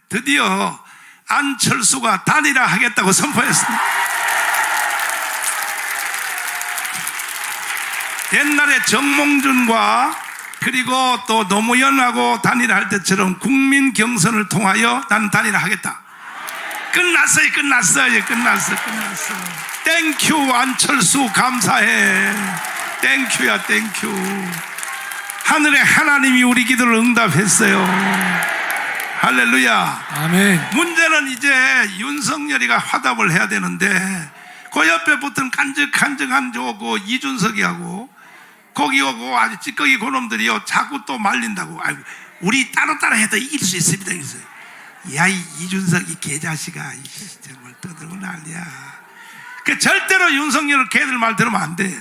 드디어 안철수가 단일화 하겠다고 선포했습니다. 옛날에 정몽준과 그리고 또 노무현하고 단일화할 때처럼 국민 경선을 통하여 나는 단일화 하겠다. 끝났어요. 끝났어. 땡큐 안철수, 감사해. 땡큐야 땡큐. 하늘의 하나님이 우리 기도를 응답했어요. 할렐루야. 아멘. 문제는 이제 윤석열이가 화답을 해야 되는데 그 옆에 붙은 간적한 그 이준석이하고 거기 오고 아주 찌꺼기 고놈들이요 자꾸 또 말린다고. 아이고, 우리 따로따로 해도 이길 수 있습니다. 그래서 야, 이 이준석 이 개자식아, 정말 떠들고 난리야. 그 절대로 윤석열을 걔들 말 들으면 안 돼.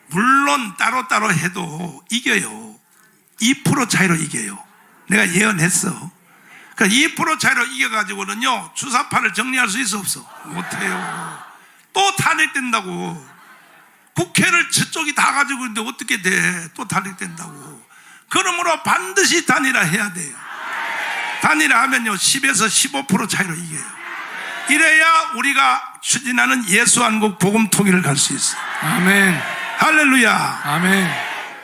물론 따로따로 해도 이겨요. 2% 차이로 이겨요. 내가 예언했어. 그 2% 차이로 이겨가지고는요 주사파를 정리할 수 있어 없어? 못해요. 또 탄핵된다고. 국회를 저쪽이 다 가지고 있는데 어떻게 돼? 또 탄핵된다고. 그러므로 반드시 단일화 해야 돼요. 단일화 하면요 10에서 15% 차이로 이겨요. 이래야 우리가 추진하는 예수한국 복음 통일을 갈 수 있어요. 아멘. 할렐루야. 아멘.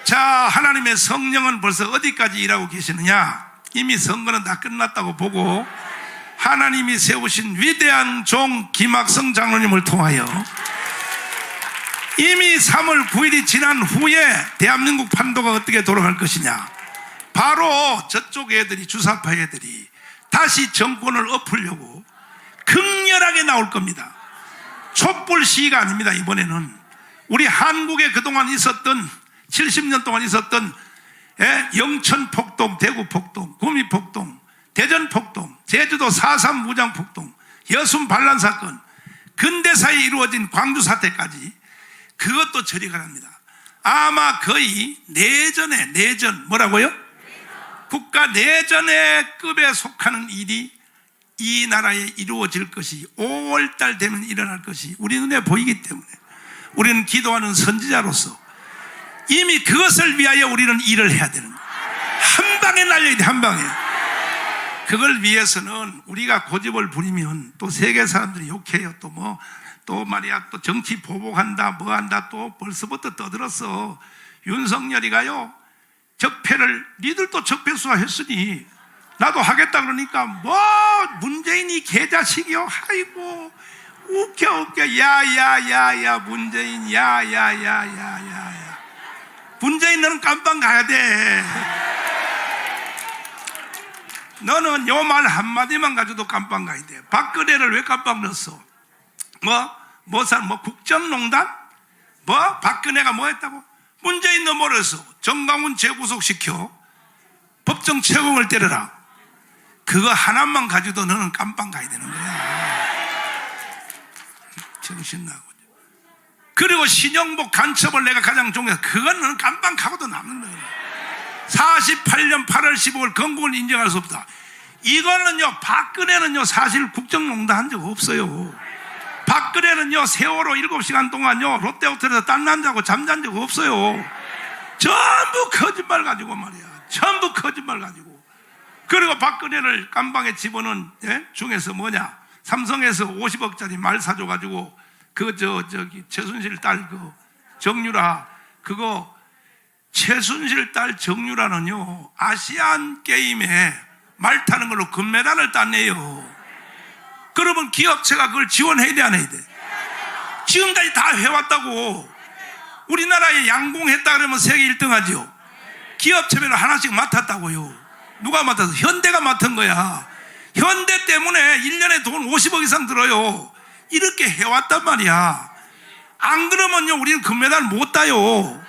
자, 하나님의 성령은 벌써 어디까지 일하고 계시느냐? 이미 선거는 다 끝났다고 보고 하나님이 세우신 위대한 종 김학성 장로님을 통하여 이미 3월 9일이 지난 후에 대한민국 판도가 어떻게 돌아갈 것이냐? 바로 저쪽 애들이, 주사파 애들이 다시 정권을 엎으려고 극렬하게 나올 겁니다. 촛불 시위가 아닙니다. 이번에는 우리 한국에 그동안 있었던 70년 동안 있었던 영천 폭동, 대구 폭동, 구미 폭동, 대전 폭동, 제주도 4.3 무장 폭동, 여순 반란 사건, 근대사에 이루어진 광주 사태까지 그것도 저리 가랍니다. 아마 거의 내전 뭐라고요? 국가 내전의 급에 속하는 일이 이 나라에 이루어질 것이 5월달 되면 일어날 것이 우리 눈에 보이기 때문에 우리는 기도하는 선지자로서 이미 그것을 위하여 우리는 일을 해야 되는 거예요. 한 방에 날려야 돼. 한 방에. 그걸 위해서는 우리가 고집을 부리면 또 세계 사람들이 욕해요. 또 말이야 또 정치 보복한다 뭐 한다. 또 벌써부터 떠들었어. 윤석열이가요 적폐를 니들도 적폐수사 했으니 나도 하겠다 그러니까 뭐 문재인이 개자식이요. 아이고 웃겨. 야야야야 문재인 야야야야야야 문재인 너는 깜빵 가야 돼. 너는 요 말 한마디만 가지고도 깜빵 가야 돼. 박근혜를 왜 깜빵 넣었어? 뭐 국정농단? 박근혜가 뭐 했다고? 문재인 너 뭐랬어? 정강훈 재구속시켜 법정 채용을 때려라. 그거 하나만 가지고도 너는 깜빵 가야 되는 거야. 정신나고. 그리고 신영복 간첩을 내가 가장 존경해서 그건 너는 깜빵 가고도 남는 거야. 48년 8월 15일 건국을 인정할 수 없다. 이거는요 박근혜는요 사실 국정농단 한 적 없어요. 박근혜는요 세월호 7시간 동안요 롯데호텔에서 딴 남자하고 잠잔 적 없어요. 전부 거짓말 가지고 말이야. 전부 거짓말 가지고. 그리고 박근혜를 깜방에 집어넣은 중에서 뭐냐? 삼성에서 50억짜리 말 사줘가지고 저기 최순실 딸 정유라 그거 최순실 딸 정유라는요 아시안 게임에 말 타는 걸로 금메달을 땄네요. 그러면 기업체가 그걸 지원해야 돼 안 해야 돼? 지금까지 다 해왔다고. 우리나라에 양궁했다 그러면 세계 1등 하죠. 기업체별로 하나씩 맡았다고요. 누가 맡아서? 현대가 맡은 거야. 현대 때문에 1년에 돈 50억 이상 들어요. 이렇게 해왔단 말이야. 안 그러면요 우리는 금메달 못 따요.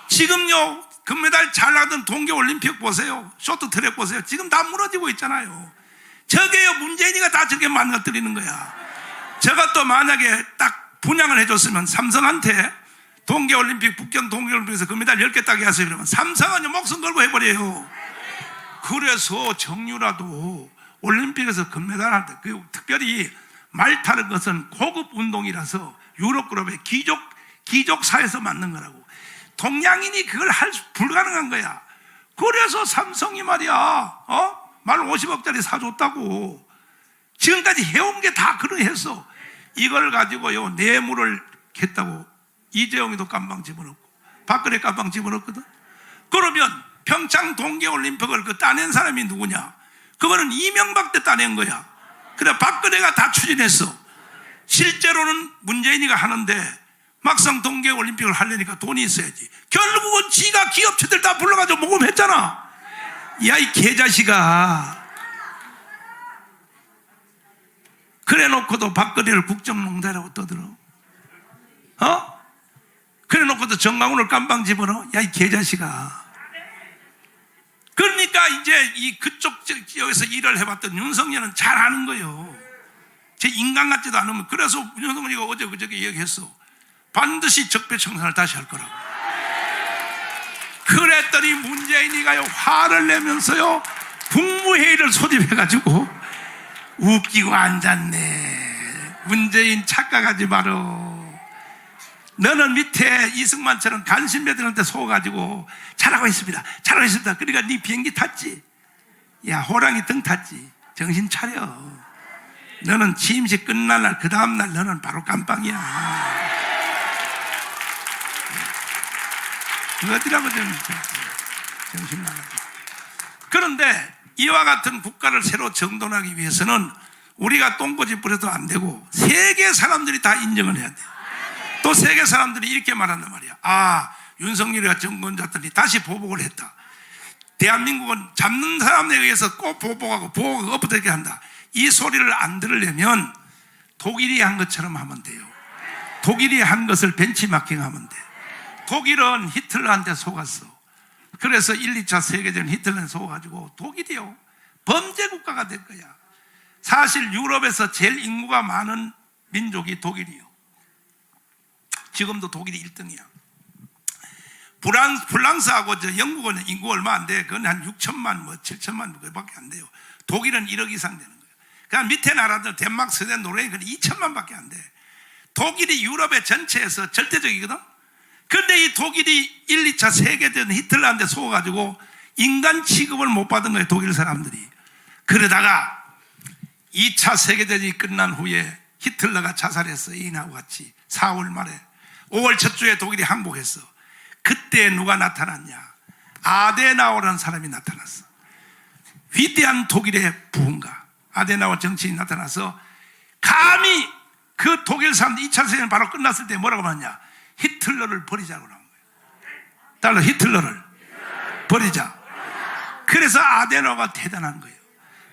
지금요 금메달 잘 나가던 동계올림픽 보세요. 쇼트트랙 보세요. 지금 다 무너지고 있잖아요. 저게요 문재인이가 다 저렇게 망가뜨리는 거야. 제가 또 만약에 딱 분양을 해줬으면 삼성한테 동계올림픽 북경 동계올림픽에서 금메달 10개 따게 하세요 그러면 삼성은 목숨 걸고 해버려요. 그래서 정유라도 올림픽에서 금메달 할 때 특별히 말 타는 것은 고급 운동이라서 유럽그룹의 귀족사에서 만든 거라고. 동양인이 그걸 할 수 불가능한 거야. 그래서 삼성이 말이야 말 50억짜리 사줬다고. 지금까지 해온 게 다 그러해서 이걸 가지고요 뇌물을 했다고 이재용이도 깜빵 집어넣고 박근혜 깜빵 집어넣거든. 그러면 평창 동계올림픽을 그 따낸 사람이 누구냐? 그거는 이명박 때 따낸 거야. 그래 박근혜가 다 추진했어. 실제로는 문재인이가 하는데 막상 동계올림픽을 하려니까 돈이 있어야지. 결국은 지가 기업체들 다 불러가지고 모금했잖아. 야, 이 개자식아. 그래 놓고도 박근혜를 국정농단이라고 떠들어. 그래 놓고도 정강훈을 깜빵 집어넣어. 야, 이 개자식아. 그러니까 이제 이 그쪽 지역에서 일을 해봤던 윤석열은 잘 아는 거예요. 제 인간 같지도 않으면. 그래서 윤석열이가 어제 그저께 얘기했어. 반드시 적폐청산을 다시 할 거라고. 그랬더니 문재인이가요 화를 내면서요 국무회의를 소집해가지고 웃기고 앉았네. 문재인 착각하지 말어. 너는 밑에 이승만처럼 간신배들한테 속아가지고 잘하고 있습니다, 잘하고 있습니다. 그러니까 네 비행기 탔지. 야, 호랑이 등 탔지. 정신 차려. 너는 취임식 끝날 날 그 다음날 너는 바로 깜빵이야. 어디라고 정신 나가지. 그런데 이와 같은 국가를 새로 정돈하기 위해서는 우리가 똥꼬집 부려도 안 되고 세계 사람들이 다 인정을 해야 돼. 또 세계 사람들이 이렇게 말한단 말이야. 아, 윤석열이가 정권 잡더니 다시 보복을 했다. 대한민국은 잡는 사람에 의해서 꼭 보복하고 보복을 엎어지게 한다. 이 소리를 안 들으려면 독일이 한 것처럼 하면 돼요. 독일이 한 것을 벤치마킹하면 돼. 독일은 히틀러한테 속았어. 그래서 1, 2차 세계대전 히틀러한테 속아가지고 독일이요 범죄 국가가 될 거야. 사실 유럽에서 제일 인구가 많은 민족이 독일이요. 지금도 독일이 1등이야. 프랑스하고 영국은 인구 얼마 안 돼. 그건 한 6천만, 7천만 그밖에 안 돼요. 독일은 1억 이상 되는 거예요. 그냥 밑에 나라들 덴마크, 스웨덴, 노르웨이 그건 2천만밖에 안 돼. 독일이 유럽의 전체에서 절대적이거든. 그런데 이 독일이 1, 2차 세계대전 히틀러한테 속아가지고 인간 취급을 못 받은 거예요, 독일 사람들이. 그러다가 2차 세계대전이 끝난 후에 히틀러가 자살했어. 애인하고 같이 4월 말에. 5월 첫 주에 독일이 항복했어. 그때 누가 나타났냐? 아데나우라는 사람이 나타났어. 위대한 독일의 부흥가 아데나우 정치인이 나타나서 감히 그 독일 사람들 2차 세계대전 바로 끝났을 때 뭐라고 하냐? 히틀러를 버리자고 나온 거예요. 달러 히틀러를 버리자. 그래서 아데나우가 대단한 거예요.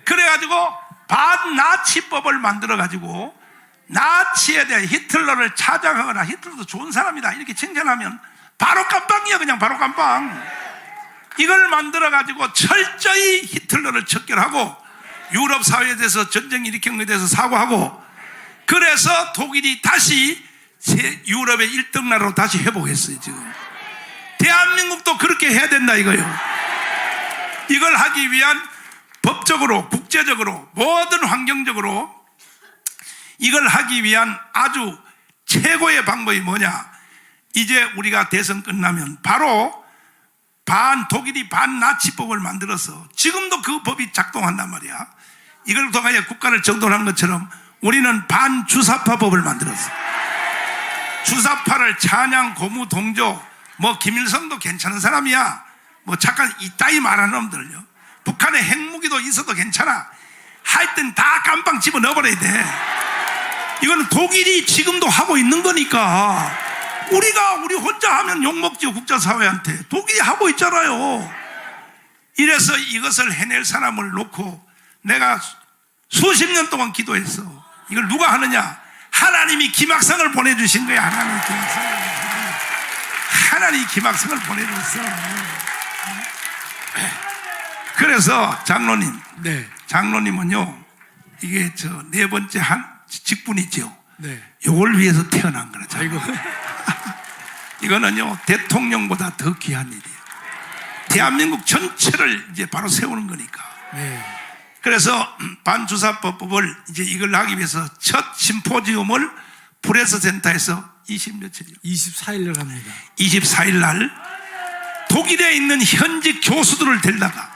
그래가지고 반나치법을 만들어가지고 나치에 대해 히틀러를 찾아가거나 히틀러도 좋은 사람이다 이렇게 칭찬하면 바로 깜빵이야. 그냥 바로 깜빵. 이걸 만들어가지고 철저히 히틀러를 척결하고 유럽 사회에 대해서 전쟁 일으킨 것에 대해서 사과하고, 그래서 독일이 다시 유럽의 1등 나라로 다시 회복했어요. 지금 대한민국도 그렇게 해야 된다 이거예요. 이걸 하기 위한 법적으로 국제적으로 모든 환경적으로 이걸 하기 위한 아주 최고의 방법이 뭐냐? 이제 우리가 대선 끝나면 바로 독일이 반나치법을 만들어서 지금도 그 법이 작동한단 말이야. 이걸 통하여 국가를 정돈한 것처럼 우리는 반주사파법을 만들었어. 주사파를 찬양, 고무, 동조, 김일성도 괜찮은 사람이야. 잠깐 이따위 말하는 놈들요. 북한에 핵무기도 있어도 괜찮아. 하여튼 다 깜빵 집어 넣어버려야 돼. 이거는 독일이 지금도 하고 있는 거니까 우리 혼자 하면 욕먹죠. 국제사회한테. 독일이 하고 있잖아요. 이래서 이것을 해낼 사람을 놓고 내가 수십 년 동안 기도했어. 이걸 누가 하느냐? 하나님이 김학성을 보내주신 거야. 하나님이 김학성을 보내줬어. 그래서 장로님, 네. 장로님은요 이게 네 번째 직분이죠. 네. 요걸 위해서 태어난 거라. 아이고. 이거는요 대통령보다 더 귀한 일이에요. 대한민국 전체를 이제 바로 세우는 거니까. 네. 그래서 반주사법을 이제 이걸 하기 위해서 첫 심포지움을 프레스센터에서 24일 날 합니다. 24일 날 독일에 있는 현직 교수들을 데려다가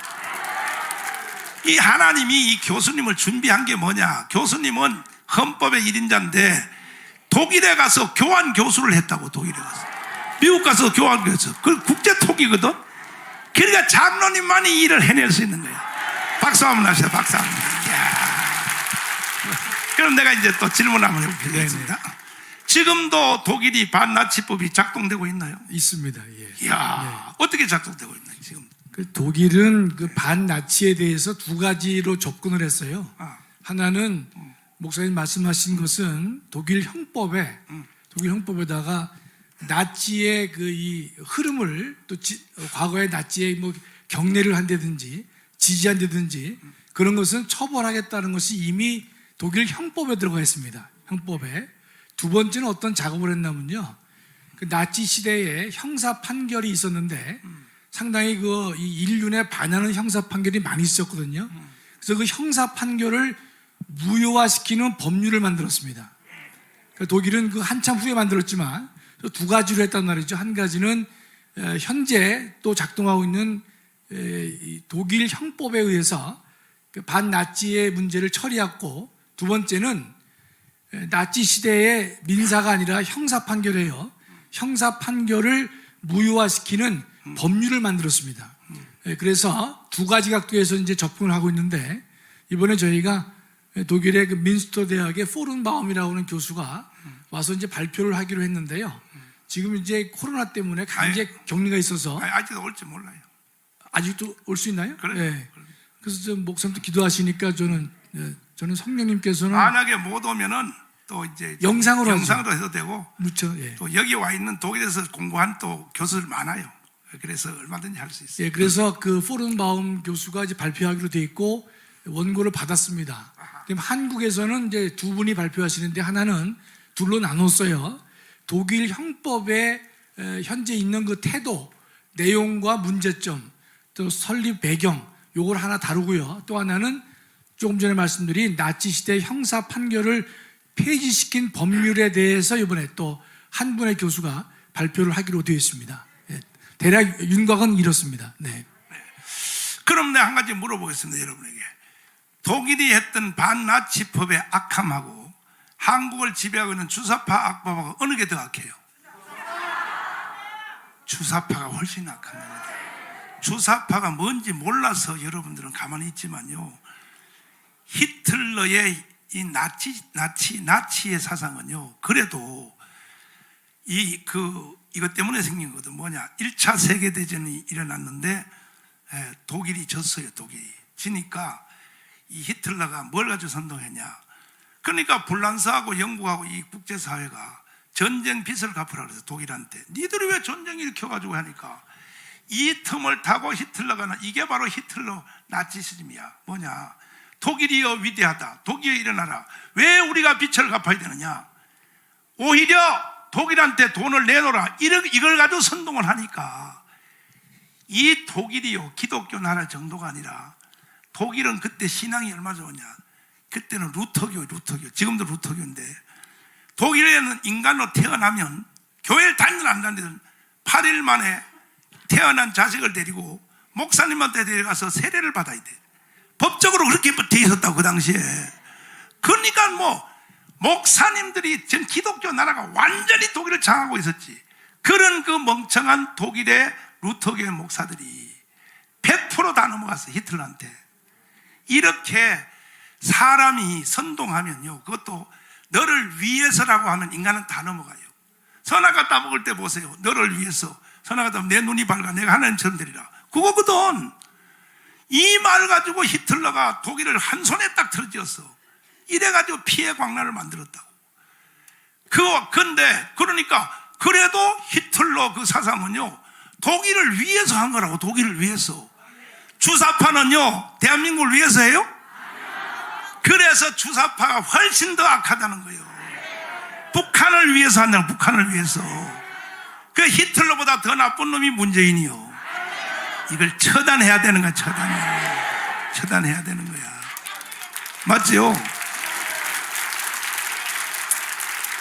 이 하나님이 이 교수님을 준비한 게 뭐냐? 교수님은 헌법의 1인자인데 독일에 가서 교환 교수를 했다고. 독일에 가서 미국 가서 교환 교수, 그 국제 토기거든. 그러니까 장로님만이 일을 해낼 수 있는 거야. 박수 한번 하시다. 박수 한번. 그럼 내가 이제 또 질문 한번 해보겠습니다. 지금도 독일이 반나치법이 작동되고 있나요? 있습니다. 예. 이야, 어떻게 작동되고 있나요 지금? 그 독일은 그 반나치에 대해서 두 가지로 접근을 했어요. 하나는 목사님 말씀하신 것은 독일 형법에다가 나치의 그 이 흐름을 또 과거의 나치의 뭐 경례를 한다든지 지지한다든지 그런 것은 처벌하겠다는 것이 이미 독일 형법에 들어가 있습니다. 형법에. 두 번째는 어떤 작업을 했냐면요, 그 나치 시대에 형사 판결이 있었는데 상당히 그 이 인륜에 반하는 형사 판결이 많이 있었거든요. 그래서 그 형사 판결을 무효화시키는 법률을 만들었습니다. 그러니까 독일은 그 한참 후에 만들었지만 두 가지로 했단 말이죠. 한 가지는 현재 또 작동하고 있는 독일 형법에 의해서 반나치의 문제를 처리했고, 두 번째는 나치 시대의 민사가 아니라 형사 판결이에요. 형사 판결을 무효화시키는 법률을 만들었습니다. 그래서 두 가지 각도에서 이제 접근을 하고 있는데, 이번에 저희가 독일의 그 민스터 대학의 포른바움이라고 하는 교수가 와서 이제 발표를 하기로 했는데요. 지금 이제 코로나 때문에 강제 격리가 있어서 아직도 올지 몰라요. 아직도 올 수 있나요? 그래. 네. 그래서 좀 목사님도 기도하시니까 저는 성령님께서는 만약에 못 오면은 또 이제 영상으로 해도 되고, 예. 또 여기 와 있는 독일에서 공부한 또 교수들 많아요. 그래서 얼마든지 할 수 있어요. 예, 그래서 그 포른바움 교수가 이제 발표하기로 돼 있고 원고를 받았습니다. 그럼 한국에서는 이제 두 분이 발표하시는데 하나는 둘로 나눴어요. 독일 형법에 현재 있는 그 태도, 내용과 문제점, 또 설립 배경, 요걸 하나 다루고요. 또 하나는 조금 전에 말씀드린 나치 시대 형사 판결을 폐지시킨 법률에 대해서 이번에 또 한 분의 교수가 발표를 하기로 되어 있습니다. 예, 대략 윤곽은 이렇습니다. 네. 그럼 내가 한 가지 물어보겠습니다, 여러분에게. 독일이 했던 반나치법의 악함하고 한국을 지배하고 있는 주사파 악법하고 어느 게 더 악해요? 주사파가 훨씬 악합니다. 주사파가 뭔지 몰라서 여러분들은 가만히 있지만요, 히틀러의 이 나치의 사상은요, 그래도 이것 때문에 생긴 거거든. 뭐냐? 1차 세계대전이 일어났는데 독일이 졌어요. 독일이 지니까 이 히틀러가 뭘 가지고 선동했냐? 그러니까 불란서하고 영국하고 이 국제사회가 전쟁 빚을 갚으라 그래서 독일한테 니들이 왜 전쟁 일으켜가지고 하니까 이 틈을 타고 히틀러가, 이게 바로 히틀러 나치즘이야. 뭐냐? 독일이여 위대하다. 독일에 일어나라. 왜 우리가 빚을 갚아야 되느냐? 오히려 독일한테 돈을 내놓으라. 이걸 가지고 선동을 하니까 이 독일이요, 기독교 나라 정도가 아니라 독일은 그때 신앙이 얼마 좋으냐? 그때는 루터교. 지금도 루터교인데 독일에는 인간으로 태어나면 교회를 다니든 안 다니든 8일 만에 태어난 자식을 데리고 목사님한테 데려가서 세례를 받아야 돼. 법적으로 그렇게 돼 있었다고 그 당시에. 그러니까 뭐 목사님들이 전 기독교 나라가 완전히 독일을 장악하고 있었지. 그런 그 멍청한 독일의 루터교의 목사들이 100% 다 넘어갔어, 히틀러한테. 이렇게 사람이 선동하면요, 그것도 너를 위해서라고 하면 인간은 다 넘어가요. 선악과 따먹을 때 보세요. 너를 위해서 선악과 따먹으면 내 눈이 밝아 내가 하나님처럼 되리라, 그거거든. 이 말 가지고 히틀러가 독일을 한 손에 딱 틀어쥐었어. 이래가지고 피해 광란을 만들었다고. 근데 그러니까 그래도 히틀러 그 사상은요, 독일을 위해서 한 거라고. 독일을 위해서. 주사파는요, 대한민국을 위해서 해요? 그래서 주사파가 훨씬 더 악하다는 거예요. 북한을 위해서 한다는, 북한을 위해서. 그 히틀러보다 더 나쁜 놈이 문재인이요. 이걸 처단해야 되는 거야. 처단해야 되는 거야. 맞죠?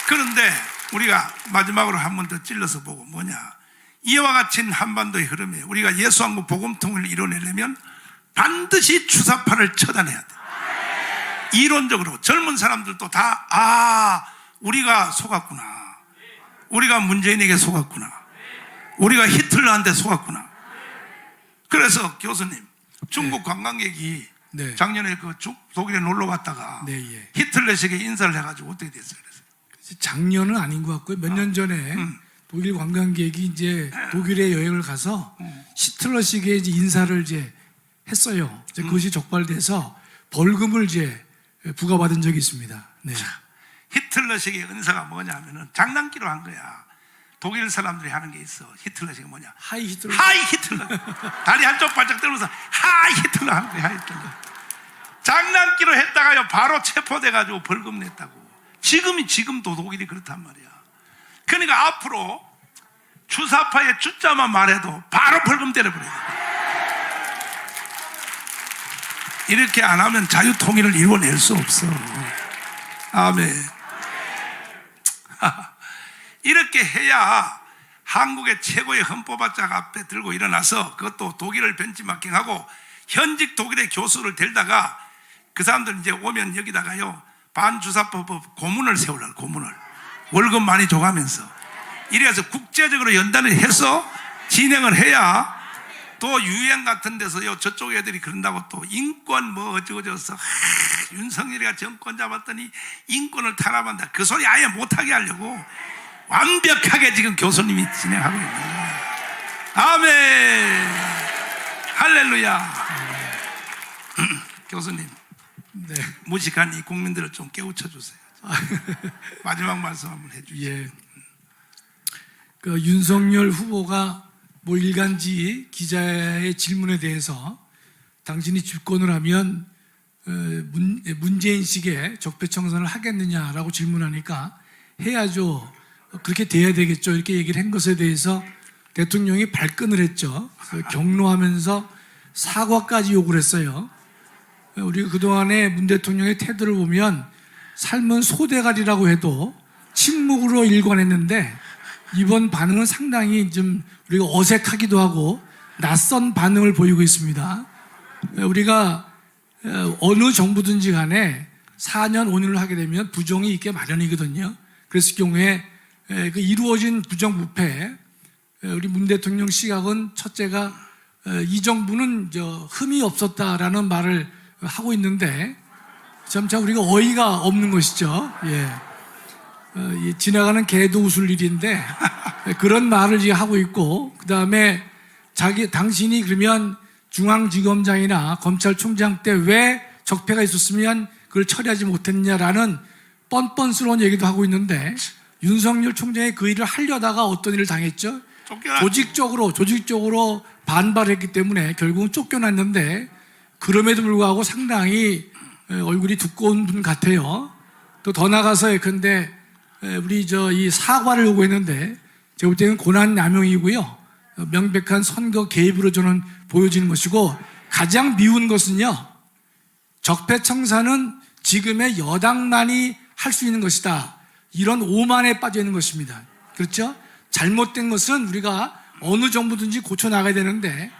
그런데 우리가 마지막으로 한 번 더 찔러서 보고, 뭐냐, 이와 같은 한반도의 흐름에 우리가 예수왕국 복음통일을 이뤄내려면 반드시 주사파를 처단해야 돼. 이론적으로 젊은 사람들도 다 우리가 속았구나, 우리가 문재인에게 속았구나, 우리가 히틀러한테 속았구나. 그래서 교수님, 중국 관광객이 네. 작년에 그 독일에 놀러 갔다가 네, 예. 히틀러식에 인사를 해가지고 어떻게 됐어요? 그래서 작년은 아닌 것 같고요. 몇 년 전에 독일 관광객이 이제 독일에 여행을 가서 히틀러식의 이제 인사를 이제 했어요. 이제 그것이 적발돼서 벌금을 이제 부과받은 적이 있습니다. 네. 히틀러식의 은사가 뭐냐면은 장난기로 한 거야. 독일 사람들이 하는 게 있어. 히틀러식이 뭐냐? 하이 히틀러. 하이 히틀러. 다리 한쪽 바짝 들면서 하이 히틀러 하는 거야. 하이 히틀러. 장난기로 했다가요 바로 체포돼가지고 벌금 냈다고. 지금도 독일이 그렇단 말이야. 그러니까 앞으로 주사파의 주자만 말해도 바로 벌금 때려버려요. 이렇게 안 하면 자유통일을 이루어낼 수 없어. 아멘. 이렇게 해야 한국의 최고의 헌법학자 앞에 들고 일어나서 그것도 독일을 벤치마킹하고 현직 독일의 교수를 데려다가 그 사람들 이제 오면 여기다가요 반주사법 고문을 세우려고. 고문을 월급 많이 줘가면서 이래서 국제적으로 연단을 해서 진행을 해야 또 유엔 같은 데서요 저쪽 애들이 그런다고 또 인권 뭐 어쩌고저쩌서 윤석열이가 정권 잡았더니 인권을 탄압한다 그 소리 아예 못하게 하려고 완벽하게 지금 교수님이 진행하고 있는 거예요. 아멘. 할렐루야. 교수님, 네. 무식한 이 국민들을 좀 깨우쳐 주세요. 마지막 말씀 한번 해주세요. 예. 그 윤석열 후보가 뭐 일간지 기자의 질문에 대해서 당신이 집권을 하면 문재인식의 적폐청산을 하겠느냐라고 질문하니까 해야죠. 그렇게 돼야 되겠죠. 이렇게 얘기를 한 것에 대해서 대통령이 발끈을 했죠. 격노하면서 사과까지 요구를 했어요. 우리가 그동안에 문 대통령의 태도를 보면 삶은 소대가리라고 해도 침묵으로 일관했는데 이번 반응은 상당히 좀 우리가 어색하기도 하고 낯선 반응을 보이고 있습니다. 우리가 어느 정부든지 간에 4년 5년을 하게 되면 부정이 있게 마련이거든요. 그랬을 경우에 그 이루어진 부정부패, 우리 문 대통령 시각은 첫째가 이 정부는 흠이 없었다라는 말을 하고 있는데 참 우리가 어이가 없는 것이죠. 예. 지나가는 개도 웃을 일인데 그런 말을 이제 하고 있고 그 다음에 당신이 그러면 중앙지검장이나 검찰총장 때 왜 적폐가 있었으면 그걸 처리하지 못했냐라는 뻔뻔스러운 얘기도 하고 있는데 윤석열 총장이 그 일을 하려다가 어떤 일을 당했죠? 조직적으로 반발했기 때문에 결국은 쫓겨났는데 그럼에도 불구하고 상당히 얼굴이 두꺼운 분 같아요. 또 더 나가서 예컨대 우리 이 사과를 요구했는데 제가 볼 때는 고난남용이고요. 명백한 선거 개입으로 저는 보여지는 것이고 가장 미운 것은요. 적폐청산은 지금의 여당만이 할 수 있는 것이다. 이런 오만에 빠져 있는 것입니다. 그렇죠? 잘못된 것은 우리가 어느 정부든지 고쳐나가야 되는데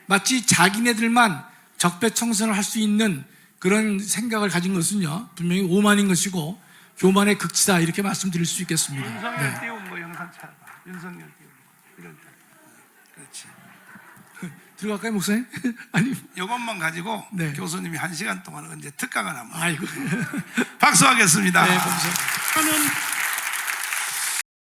마치 자기네들만 적폐청산을 할 수 있는 그런 생각을 가진 것은요. 분명히 오만인 것이고 교만의 극치다 이렇게 말씀드릴 수 있겠습니다. 윤석열 띄운 거 영상 찾아봐. 윤석열 띄운 거. 이럴 때. 그렇지. 들어갈까요, 목사님? 아니. 이것만 가지고 네. 교수님이 1시간 동안 언제 특강을 한번. 아이고. 박수하겠습니다. 네, 감사합니다.